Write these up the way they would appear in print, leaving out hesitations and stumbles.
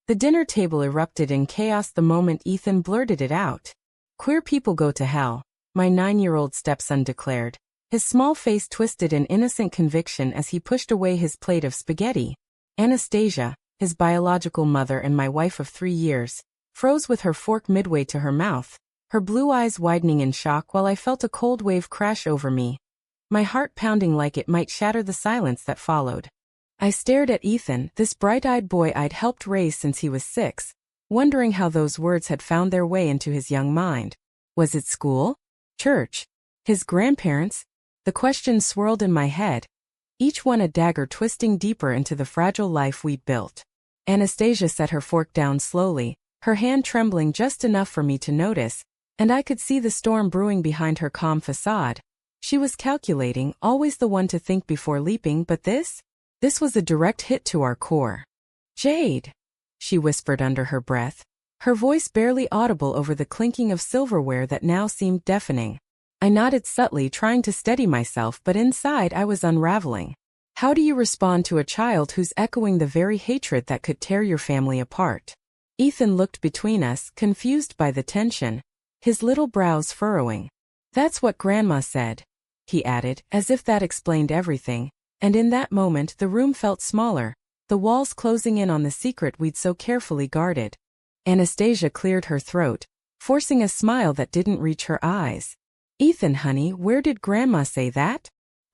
The dinner table erupted in chaos the moment Ethan blurted it out. "Queer people go to hell," my 9-year-old stepson declared, his small face twisted in innocent conviction as he pushed away his plate of spaghetti. Anastasia, his biological mother and my wife of 3 years, froze with her fork midway to her mouth, her blue eyes widening in shock while I felt a cold wave crash over me, my heart pounding like it might shatter the silence that followed. I stared at Ethan, this bright-eyed boy I'd helped raise since he was 6, wondering how those words had found their way into his young mind. Was it school? Church? His grandparents? The questions swirled in my head, each one a dagger twisting deeper into the fragile life we'd built. Anastasia set her fork down slowly, her hand trembling just enough for me to notice, and I could see the storm brewing behind her calm facade. She was calculating, always the one to think before leaping, but this was a direct hit to our core. "Jade," she whispered under her breath, her voice barely audible over the clinking of silverware that now seemed deafening. I nodded subtly, trying to steady myself, but inside I was unraveling. How do you respond to a child who's echoing the very hatred that could tear your family apart? Ethan looked between us, confused by the tension, his little brows furrowing. "That's what Grandma said," he added, as if that explained everything, and in that moment the room felt smaller, the walls closing in on the secret we'd so carefully guarded. Anastasia cleared her throat, forcing a smile that didn't reach her eyes. "Ethan, honey, where did Grandma say that?"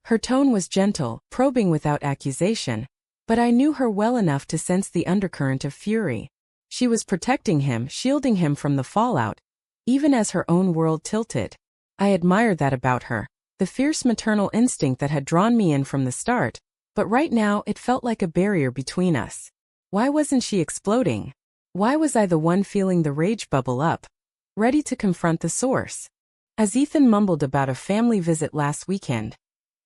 Her tone was gentle, probing without accusation, but I knew her well enough to sense the undercurrent of fury. She was protecting him, shielding him from the fallout, even as her own world tilted. I admired that about her, the fierce maternal instinct that had drawn me in from the start, but right now it felt like a barrier between us. Why wasn't she exploding? Why was I the one feeling the rage bubble up, ready to confront the source? As Ethan mumbled about a family visit last weekend,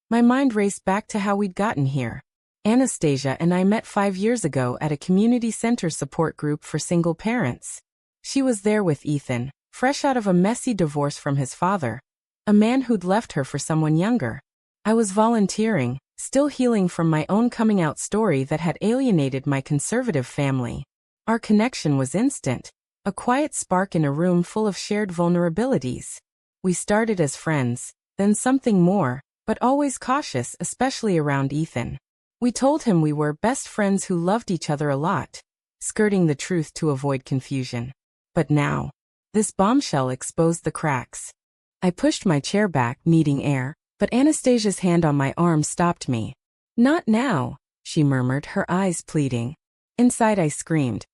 my mind raced back to how we'd gotten here. Anastasia and I met 5 years ago at a community center support group for single parents. She was there with Ethan, fresh out of a messy divorce from his father, a man who'd left her for someone younger. I was volunteering, still healing from my own coming out story that had alienated my conservative family. Our connection was instant, a quiet spark in a room full of shared vulnerabilities. We started as friends, then something more, but always cautious, especially around Ethan. We told him we were best friends who loved each other a lot, skirting the truth to avoid confusion. But now, this bombshell exposed the cracks. I pushed my chair back, needing air, but Anastasia's hand on my arm stopped me. "Not now," she murmured, her eyes pleading. Inside I screamed.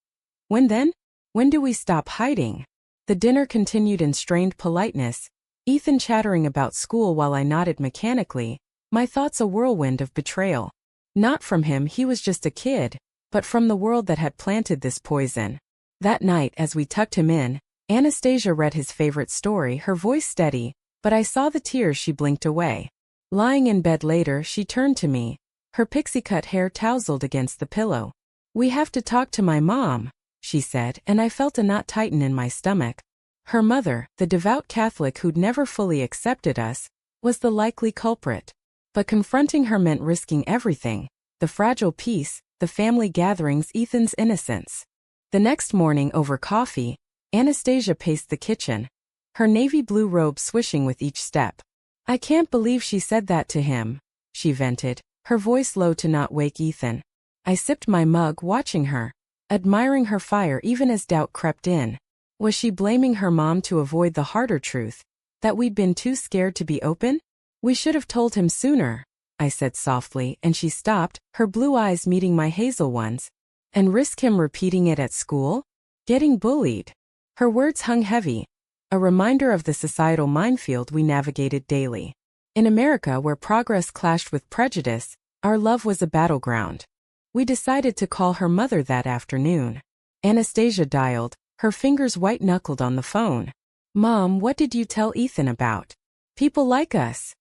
"When then? When do we stop hiding?" The dinner continued in strained politeness, Ethan chattering about school while I nodded mechanically, my thoughts a whirlwind of betrayal. Not from him, he was just a kid, but from the world that had planted this poison. That night, as we tucked him in, Anastasia read his favorite story, her voice steady, but I saw the tears she blinked away. Lying in bed later, she turned to me, her pixie-cut hair tousled against the pillow. "We have to talk to my mom," she said, and I felt a knot tighten in my stomach. Her mother, the devout Catholic who'd never fully accepted us, was the likely culprit. But confronting her meant risking everything, the fragile peace, the family gatherings, Ethan's innocence. The next morning, over coffee, Anastasia paced the kitchen, her navy blue robe swishing with each step. "I can't believe she said that to him," she vented, her voice low to not wake Ethan. I sipped my mug, watching her, admiring her fire even as doubt crept in. Was she blaming her mom to avoid the harder truth, that we'd been too scared to be open? "We should have told him sooner," I said softly, and she stopped, her blue eyes meeting my hazel ones. "And risk him repeating it at school? Getting bullied?" Her words hung heavy, a reminder of the societal minefield we navigated daily. In America, where progress clashed with prejudice, our love was a battleground. We decided to call her mother that afternoon. Anastasia dialed, her fingers white-knuckled on the phone. "Mom, what did you tell Ethan about people like us?"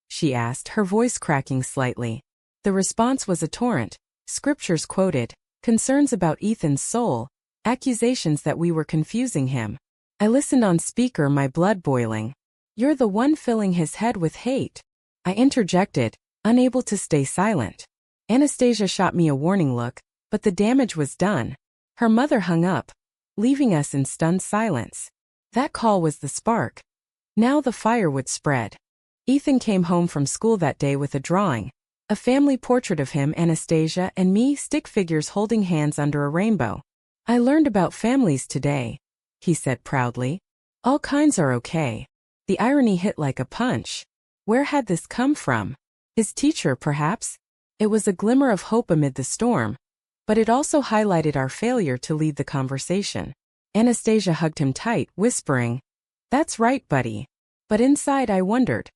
she asked, her voice cracking slightly. The response was a torrent, scriptures quoted, concerns about Ethan's soul, accusations that we were confusing him. I listened on speaker, my blood boiling. "You're the one filling his head with hate," I interjected, unable to stay silent. Anastasia shot me a warning look, but the damage was done. Her mother hung up, leaving us in stunned silence. That call was the spark. Now the fire would spread. Ethan came home from school that day with a drawing, a family portrait of him, Anastasia, and me, stick figures holding hands under a rainbow. "I learned about families today," he said proudly. "All kinds are okay." The irony hit like a punch. Where had this come from? His teacher, perhaps? It was a glimmer of hope amid the storm, but it also highlighted our failure to lead the conversation. Anastasia hugged him tight, whispering, "That's right, buddy." But inside I wondered,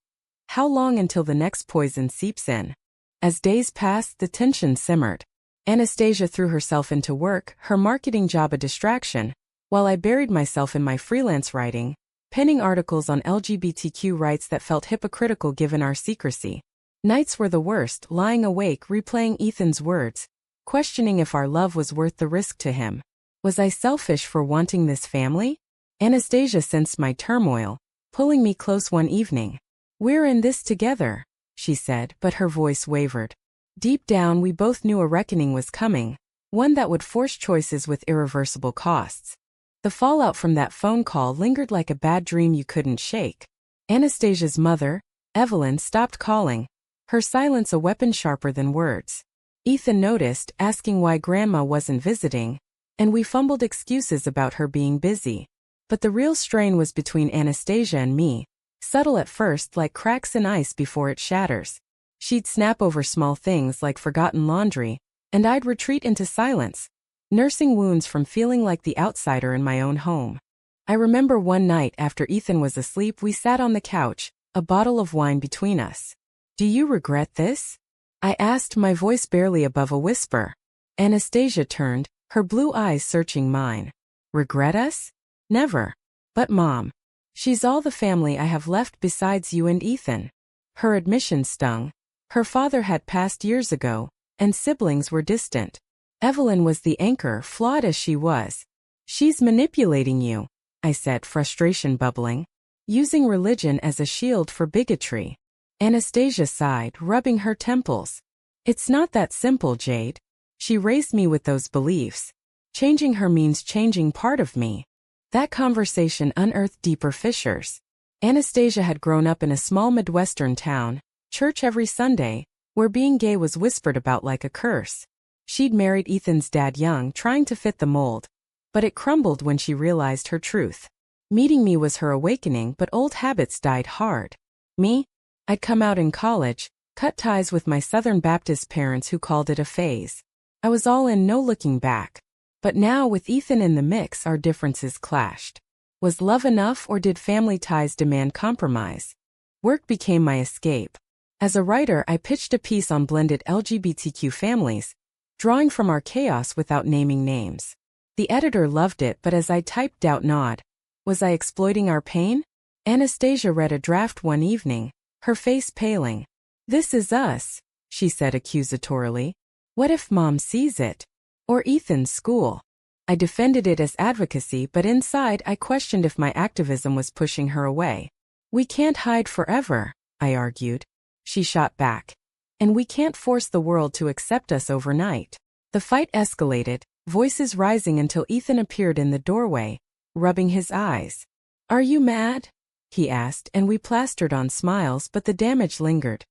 how long until the next poison seeps in? As days passed, the tension simmered. Anastasia threw herself into work, her marketing job a distraction, while I buried myself in my freelance writing, penning articles on LGBTQ rights that felt hypocritical given our secrecy. Nights were the worst, lying awake replaying Ethan's words, questioning if our love was worth the risk to him. Was I selfish for wanting this family? Anastasia sensed my turmoil, pulling me close one evening. "We're in this together," she said, but her voice wavered. Deep down we both knew a reckoning was coming, one that would force choices with irreversible costs. The fallout from that phone call lingered like a bad dream you couldn't shake. Anastasia's mother, Evelyn, stopped calling, her silence a weapon sharper than words. Ethan noticed, asking why Grandma wasn't visiting, and we fumbled excuses about her being busy. But the real strain was between Anastasia and me, subtle at first, like cracks in ice before it shatters. She'd snap over small things like forgotten laundry, and I'd retreat into silence, nursing wounds from feeling like the outsider in my own home. I remember one night after Ethan was asleep, we sat on the couch, a bottle of wine between us. "Do you regret this?" I asked, my voice barely above a whisper. Anastasia turned, her blue eyes searching mine. "Regret us? Never. But Mom. She's all the family I have left besides you and Ethan." Her admission stung. Her father had passed years ago, and siblings were distant. Evelyn was the anchor, flawed as she was. "She's manipulating you," I said, frustration bubbling. "Using religion as a shield for bigotry." Anastasia sighed, rubbing her temples. "It's not that simple, Jade." She raised me with those beliefs. Changing her means changing part of me. That conversation unearthed deeper fissures. Anastasia had grown up in a small Midwestern town, church every Sunday, where being gay was whispered about like a curse. She'd married Ethan's dad young, trying to fit the mold, but it crumbled when she realized her truth. Meeting me was her awakening, but old habits died hard. Me? I'd come out in college, cut ties with my Southern Baptist parents who called it a phase. I was all in, no looking back. But now, with Ethan in the mix, our differences clashed. Was love enough, or did family ties demand compromise? Work became my escape. As a writer, I pitched a piece on blended LGBTQ families, drawing from our chaos without naming names. The editor loved it, but as I typed, doubt gnawed. Was I exploiting our pain? Anastasia read a draft one evening, her face paling. "This is us," she said accusatorily. "What if Mom sees it? Or Ethan's school?" I defended it as advocacy, but inside I questioned if my activism was pushing her away. "We can't hide forever," I argued. She shot back. "And we can't force the world to accept us overnight." The fight escalated, voices rising until Ethan appeared in the doorway, rubbing his eyes. "Are you mad?" he asked, and we plastered on smiles, but the damage lingered.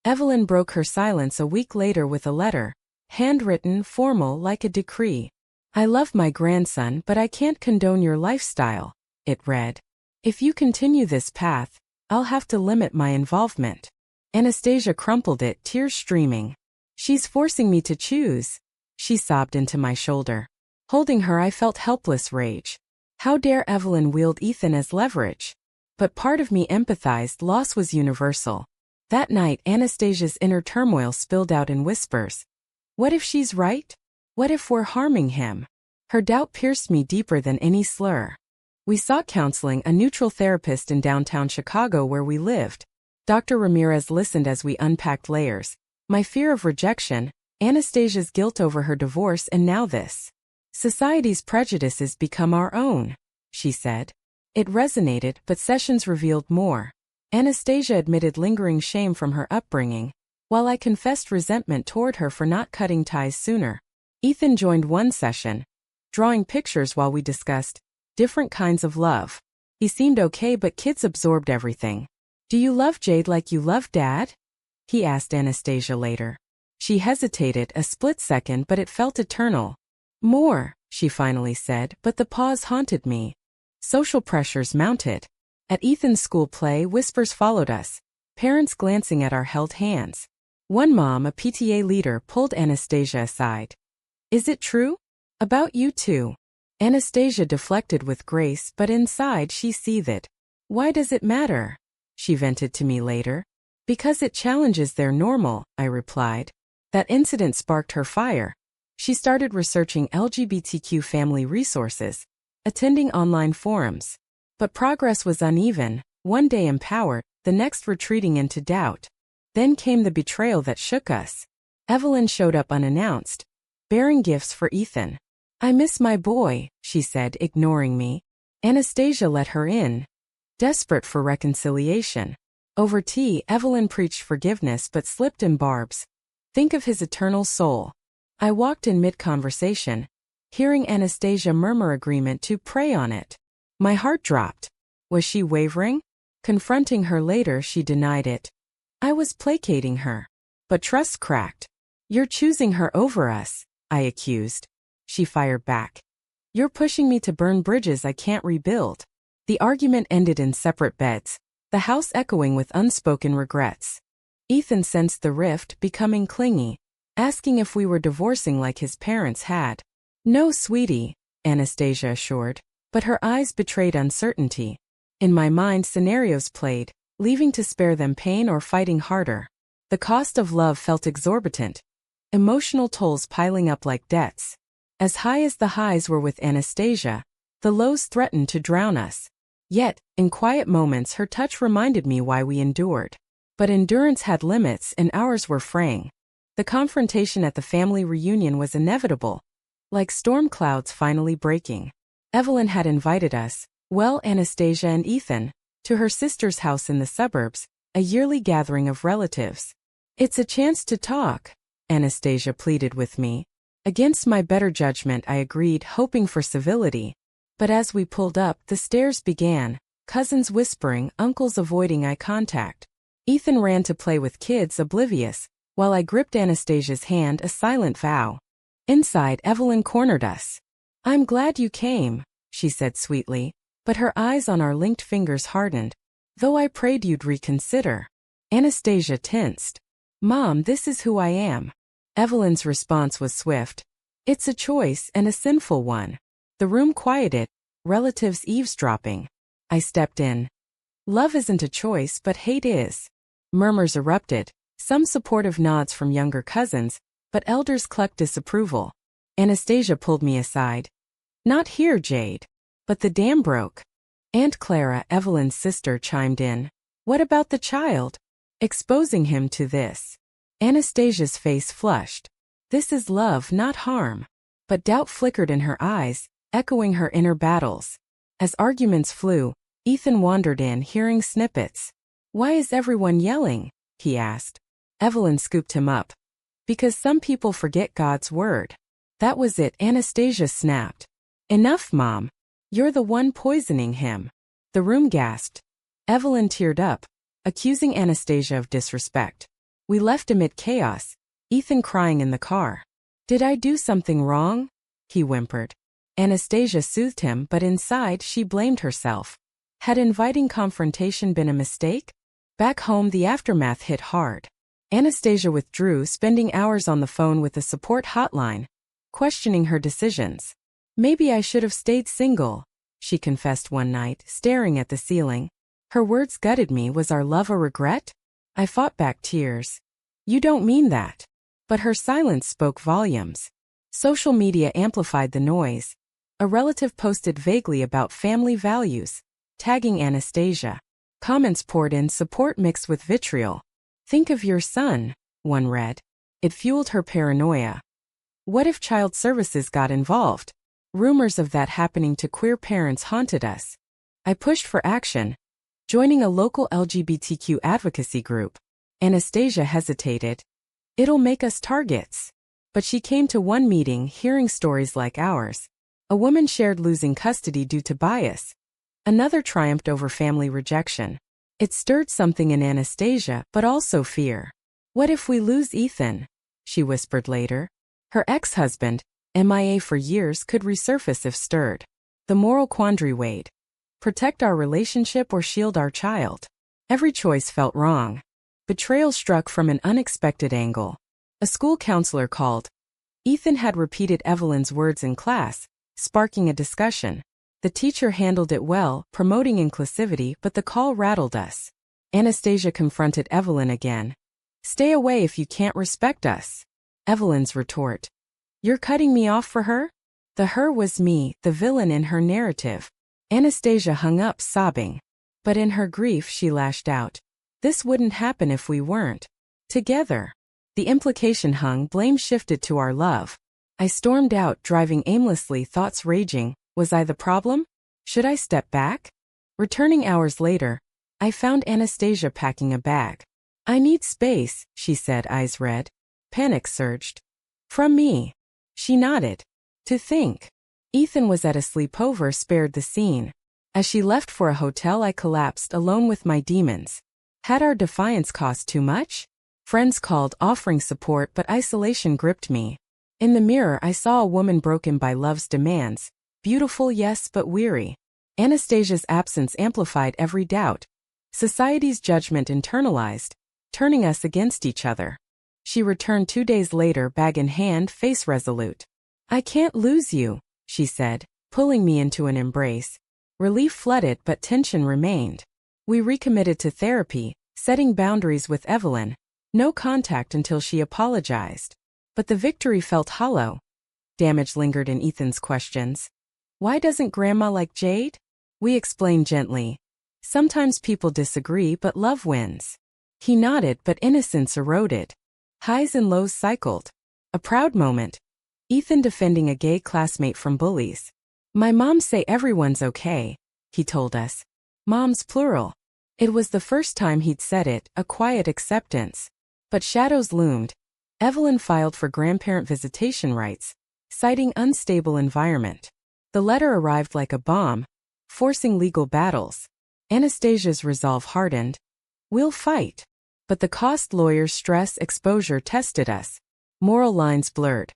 Evelyn broke her silence a week later with a letter, handwritten, formal, like a decree. "I love my grandson, but I can't condone your lifestyle," it read. "If you continue this path, I'll have to limit my involvement." Anastasia crumpled it, tears streaming. "She's forcing me to choose," she sobbed into my shoulder. Holding her, I felt helpless rage. How dare Evelyn wield Ethan as leverage? But part of me empathized. Loss was universal. That night, Anastasia's inner turmoil spilled out in whispers. What if she's right? What if we're harming him? Her doubt pierced me deeper than any slur. We sought counseling, a neutral therapist in downtown Chicago where we lived. Dr. Ramirez listened as we unpacked layers. My fear of rejection, Anastasia's guilt over her divorce, and now this. "Society's prejudices become our own," she said. It resonated, but sessions revealed more. Anastasia admitted lingering shame from her upbringing, while I confessed resentment toward her for not cutting ties sooner. Ethan joined one session, drawing pictures while we discussed different kinds of love. He seemed okay, but kids absorbed everything. "Do you love Jade like you love Dad?" he asked Anastasia later. She hesitated a split second, but it felt eternal. "More," she finally said, but the pause haunted me. Social pressures mounted. At Ethan's school play, whispers followed us, parents glancing at our held hands. One mom, a PTA leader, pulled Anastasia aside. "Is it true? About you two?" Anastasia deflected with grace, but inside she seethed. "Why does it matter?" she vented to me later. "Because it challenges their normal," I replied. That incident sparked her fire. She started researching LGBTQ family resources, attending online forums. But progress was uneven, one day empowered, the next retreating into doubt. Then came the betrayal that shook us. Evelyn showed up unannounced, bearing gifts for Ethan. "I miss my boy," she said, ignoring me. Anastasia let her in, desperate for reconciliation. Over tea, Evelyn preached forgiveness but slipped in barbs. "Think of his eternal soul." I walked in mid-conversation, hearing Anastasia murmur agreement to pray on it. My heart dropped. Was she wavering? Confronting her later, she denied it. I was placating her. But trust cracked. "You're choosing her over us," I accused. She fired back. "You're pushing me to burn bridges I can't rebuild." The argument ended in separate beds, the house echoing with unspoken regrets. Ethan sensed the rift, becoming clingy, asking if we were divorcing like his parents had. "No, sweetie," Anastasia assured, but her eyes betrayed uncertainty. In my mind, scenarios played, leaving to spare them pain or fighting harder. The cost of love felt exorbitant, emotional tolls piling up like debts. As high as the highs were with Anastasia, the lows threatened to drown us. Yet, in quiet moments, her touch reminded me why we endured. But endurance had limits, and ours were fraying. The confrontation at the family reunion was inevitable, like storm clouds finally breaking. Evelyn had invited us, well, Anastasia and Ethan, to her sister's house in the suburbs, a yearly gathering of relatives. "It's a chance to talk," Anastasia pleaded with me. Against my better judgment, I agreed, hoping for civility. But as we pulled up, the stares began, cousins whispering, uncles avoiding eye contact. Ethan ran to play with kids, oblivious, while I gripped Anastasia's hand, a silent vow. Inside, Evelyn cornered us. "I'm glad you came," she said sweetly, but her eyes on our linked fingers hardened. "Though I prayed you'd reconsider." Anastasia tensed. "Mom, this is who I am." Evelyn's response was swift. "It's a choice, and a sinful one." The room quieted, relatives eavesdropping. I stepped in. "Love isn't a choice, but hate is." Murmurs erupted, some supportive nods from younger cousins, but elders clucked disapproval. Anastasia pulled me aside. "Not here, Jade." "But the dam broke." Aunt Clara, Evelyn's sister, chimed in. "What about the child? Exposing him to this?" Anastasia's face flushed. "This is love, not harm." But doubt flickered in her eyes, echoing her inner battles. As arguments flew, Ethan wandered in, hearing snippets. "Why is everyone yelling?" he asked. Evelyn scooped him up. "Because some people forget God's word." That was it, Anastasia snapped. "Enough, Mom. You're the one poisoning him." The room gasped. Evelyn teared up, accusing Anastasia of disrespect. We left amid chaos, Ethan crying in the car. "Did I do something wrong?" he whimpered. Anastasia soothed him, but inside she blamed herself. Had inviting confrontation been a mistake? Back home, the aftermath hit hard. Anastasia withdrew, spending hours on the phone with the support hotline, questioning her decisions. "Maybe I should have stayed single," she confessed one night, staring at the ceiling. Her words gutted me. Was our love a regret? I fought back tears. "You don't mean that." But her silence spoke volumes. Social media amplified the noise. A relative posted vaguely about family values, tagging Anastasia. Comments poured in, support mixed with vitriol. "Think of your son," one read. It fueled her paranoia. What if child services got involved? Rumors of that happening to queer parents haunted us. I pushed for action, joining a local LGBTQ advocacy group. Anastasia hesitated. "It'll make us targets." But she came to one meeting, hearing stories like ours. A woman shared losing custody due to bias. Another triumphed over family rejection. It stirred something in Anastasia, but also fear. What if we lose Ethan? She whispered later. Her ex-husband, MIA for years, could resurface if stirred. The moral quandary weighed. Protect our relationship or shield our child? Every choice felt wrong. Betrayal struck from an unexpected angle. A school counselor called. Ethan had repeated Evelyn's words in class, sparking a discussion. The teacher handled it well, promoting inclusivity, but the call rattled us. Anastasia confronted Evelyn again. Stay away if you can't respect us. Evelyn's retort. You're cutting me off for her? The her was me, the villain in her narrative. Anastasia hung up, sobbing. But in her grief she lashed out. This wouldn't happen if we weren't together. The implication hung, blame shifted to our love. I stormed out, driving aimlessly, thoughts raging. Was I the problem? Should I step back? Returning hours later, I found Anastasia packing a bag. I need space, she said, eyes red. Panic surged. From me. She nodded. To think. Ethan was at a sleepover, spared the scene. As she left for a hotel, I collapsed, alone with my demons. Had our defiance cost too much? Friends called, offering support, but isolation gripped me. In the mirror, I saw a woman broken by love's demands. Beautiful, yes, but weary. Anastasia's absence amplified every doubt. Society's judgment internalized, turning us against each other. She returned 2 days later, bag in hand, face resolute. I can't lose you, she said, pulling me into an embrace. Relief flooded, but tension remained. We recommitted to therapy, setting boundaries with Evelyn. No contact until she apologized. But the victory felt hollow. Damage lingered in Ethan's questions. Why doesn't Grandma like Jade? We explained gently. Sometimes people disagree, but love wins. He nodded, but innocence eroded. Highs and lows cycled. A proud moment. Ethan defending a gay classmate from bullies. My mom say everyone's okay, he told us. Moms plural. It was the first time he'd said it, a quiet acceptance. But shadows loomed. Evelyn filed for grandparent visitation rights, citing unstable environment. The letter arrived like a bomb, forcing legal battles. Anastasia's resolve hardened. We'll fight. But the cost, lawyers, stress, exposure tested us. Moral lines blurred.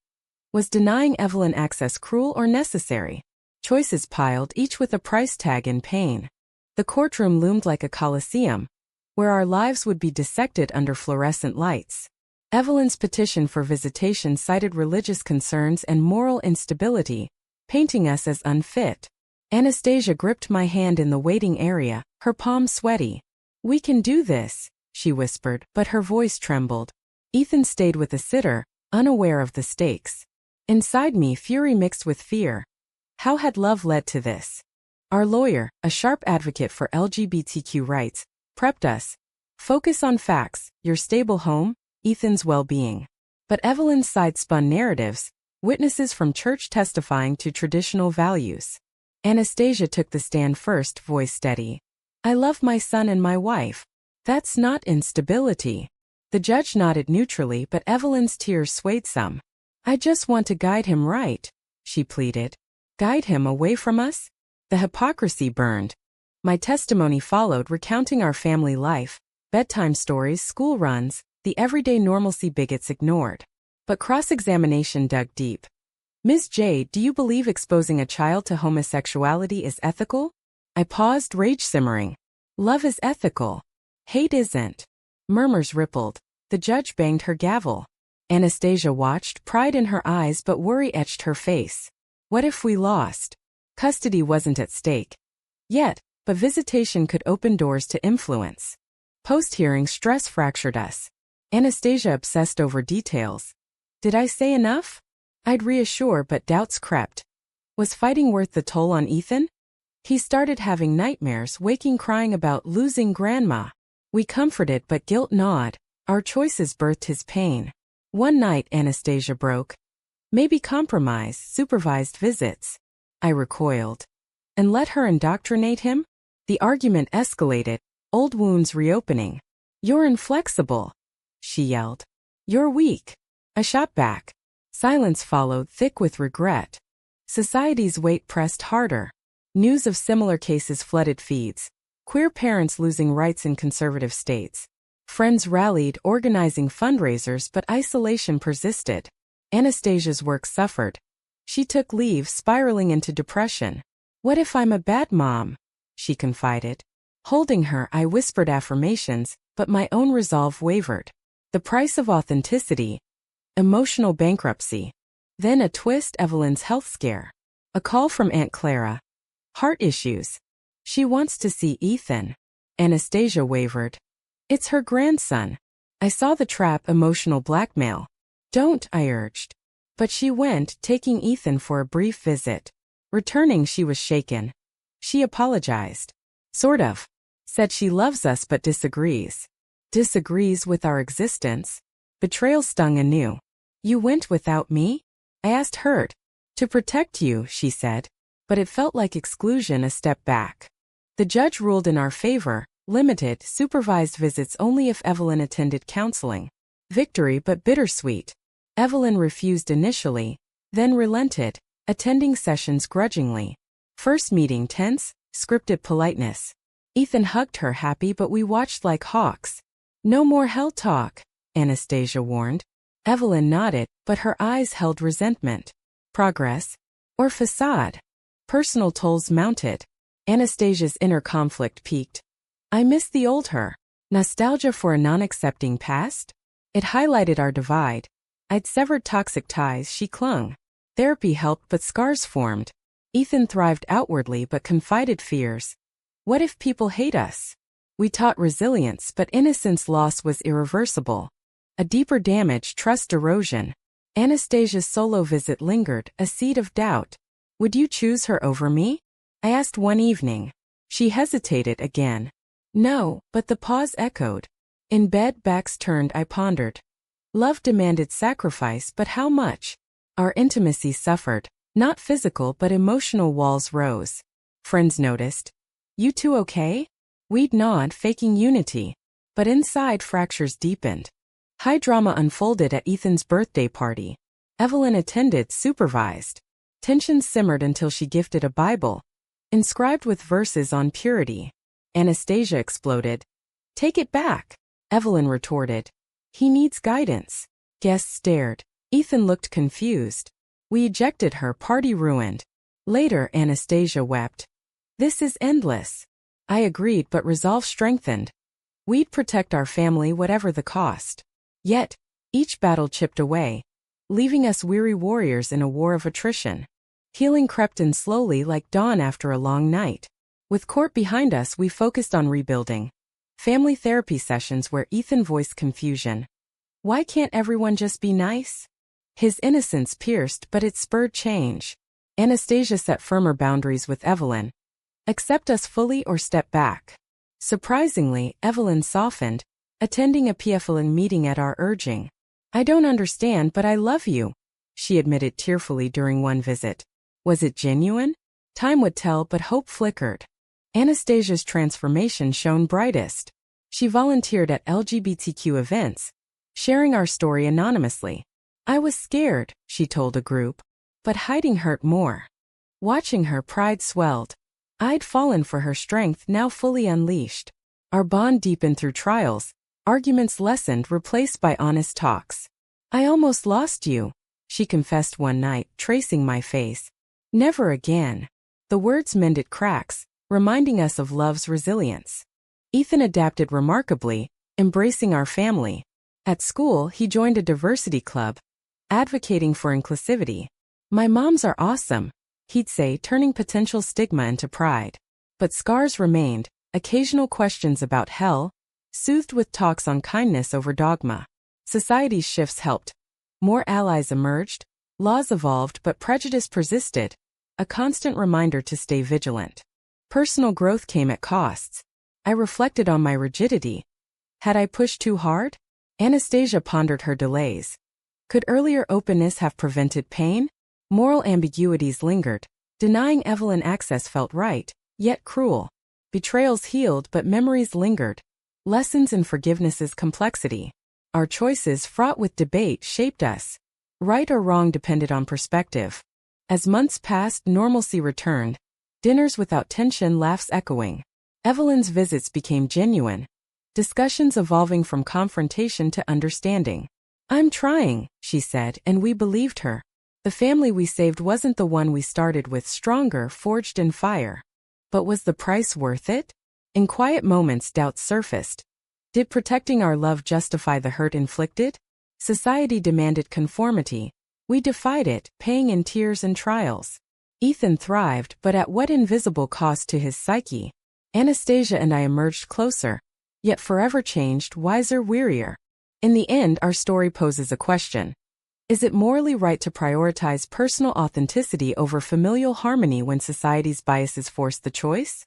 Was denying Evelyn access cruel or necessary? Choices piled, each with a price tag and pain. The courtroom loomed like a coliseum, where our lives would be dissected under fluorescent lights. Evelyn's petition for visitation cited religious concerns and moral instability, painting us as unfit. Anastasia gripped my hand in the waiting area, her palm sweaty. We can do this, she whispered, but her voice trembled. Ethan stayed with a sitter, unaware of the stakes. Inside me, fury mixed with fear. How had love led to this? Our lawyer, a sharp advocate for LGBTQ rights, prepped us. Focus on facts, your stable home, Ethan's well-being. But Evelyn's side spun narratives, witnesses from church testifying to traditional values. Anastasia took the stand first, voice steady. I love my son and my wife. That's not instability. The judge nodded neutrally, but Evelyn's tears swayed some. I just want to guide him right, she pleaded. Guide him away from us? The hypocrisy burned. My testimony followed, recounting our family life, bedtime stories, school runs, the everyday normalcy bigots ignored. But cross-examination dug deep. Ms. J, do you believe exposing a child to homosexuality is ethical? I paused, rage simmering. Love is ethical. Hate isn't. Murmurs rippled. The judge banged her gavel. Anastasia watched, pride in her eyes, but worry etched her face. What if we lost? Custody wasn't at stake yet, but visitation could open doors to influence. Post-hearing stress fractured us. Anastasia obsessed over details. Did I say enough? I'd reassure, but doubts crept. Was fighting worth the toll on Ethan? He started having nightmares, waking crying about losing Grandma. We comforted, but guilt gnawed. Our choices birthed his pain. One night, Anastasia broke. Maybe compromise, supervised visits. I recoiled. And let her indoctrinate him? The argument escalated, old wounds reopening. You're inflexible, she yelled. You're weak. I shot back. Silence followed, thick with regret. Society's weight pressed harder. News of similar cases flooded feeds. Queer parents losing rights in conservative states. Friends rallied, organizing fundraisers, but isolation persisted. Anastasia's work suffered. She took leave, spiraling into depression. "What if I'm a bad mom?" she confided. Holding her, I whispered affirmations, but my own resolve wavered. The price of authenticity. Emotional bankruptcy. Then a twist, Evelyn's health scare. A call from Aunt Clara. Heart issues. She wants to see Ethan. Anastasia wavered. "It's her grandson." I saw the trap, emotional blackmail. "Don't," I urged. But she went, taking Ethan for a brief visit. Returning, she was shaken. She apologized. Sort of. Said she loves us but disagrees. Disagrees with our existence? Betrayal stung anew. "You went without me?" I asked, hurt. "To protect you," she said. But it felt like exclusion, a step back. The judge ruled in our favor, limited, supervised visits only if Evelyn attended counseling. Victory but bittersweet. Evelyn refused initially, then relented, attending sessions grudgingly. First meeting tense, scripted politeness. Ethan hugged her happy, but we watched like hawks. "No more hell talk," Anastasia warned. Evelyn nodded, but her eyes held resentment. Progress? Or facade? Personal tolls mounted. Anastasia's inner conflict peaked. I miss the old her. Nostalgia for a non-accepting past? It highlighted our divide. I'd severed toxic ties, she clung. Therapy helped, but scars formed. Ethan thrived outwardly but confided fears. What if people hate us? We taught resilience, but innocence loss was irreversible. A deeper damage, trust erosion. Anastasia's solo visit lingered, a seed of doubt. Would you choose her over me? I asked one evening. She hesitated again. No, but the pause echoed. In bed, backs turned, I pondered. Love demanded sacrifice, but how much? Our intimacy suffered. Not physical, but emotional walls rose. Friends noticed. You two okay? We'd nod, faking unity. But inside, fractures deepened. High drama unfolded at Ethan's birthday party. Evelyn attended, supervised. Tensions simmered until she gifted a Bible, inscribed with verses on purity. Anastasia exploded. Take it back, Evelyn retorted. He needs guidance. Guests stared. Ethan looked confused. We ejected her, party ruined. Later, Anastasia wept. This is endless. I agreed, but resolve strengthened. We'd protect our family whatever the cost. Yet, each battle chipped away, leaving us weary warriors in a war of attrition. Healing crept in slowly like dawn after a long night. With court behind us, we focused on rebuilding. Family therapy sessions where Ethan voiced confusion. Why can't everyone just be nice? His innocence pierced, but it spurred change. Anastasia set firmer boundaries with Evelyn. Accept us fully or step back. Surprisingly, Evelyn softened, attending a PFLN meeting at our urging. I don't understand, but I love you, she admitted tearfully during one visit. Was it genuine? Time would tell, but hope flickered. Anastasia's transformation shone brightest. She volunteered at LGBTQ events, sharing our story anonymously. I was scared, she told a group, but hiding hurt more. Watching her, pride swelled. I'd fallen for her strength, now fully unleashed. Our bond deepened through trials, arguments lessened, replaced by honest talks. I almost lost you, she confessed one night, tracing my face. Never again. The words mended cracks, reminding us of love's resilience. Ethan adapted remarkably, embracing our family. At school, he joined a diversity club, advocating for inclusivity. My moms are awesome, he'd say, turning potential stigma into pride. But scars remained, occasional questions about hell, soothed with talks on kindness over dogma. Society's shifts helped. More allies emerged, laws evolved, but prejudice persisted. A constant reminder to stay vigilant. Personal growth came at costs. I reflected on my rigidity. Had I pushed too hard? Anastasia pondered her delays. Could earlier openness have prevented pain? Moral ambiguities lingered. Denying Evelyn access felt right, yet cruel. Betrayals healed, but memories lingered. Lessons in forgiveness's complexity. Our choices, fraught with debate, shaped us. Right or wrong depended on perspective. As months passed, normalcy returned. Dinners without tension, laughs echoing. Evelyn's visits became genuine. Discussions evolving from confrontation to understanding. "I'm trying," she said, and we believed her. The family we saved wasn't the one we started with, stronger, forged in fire. But was the price worth it? In quiet moments, doubts surfaced. Did protecting our love justify the hurt inflicted? Society demanded conformity. We defied it, paying in tears and trials. Ethan thrived, but at what invisible cost to his psyche? Anastasia and I emerged closer, yet forever changed, wiser, wearier. In the end, our story poses a question. Is it morally right to prioritize personal authenticity over familial harmony when society's biases force the choice?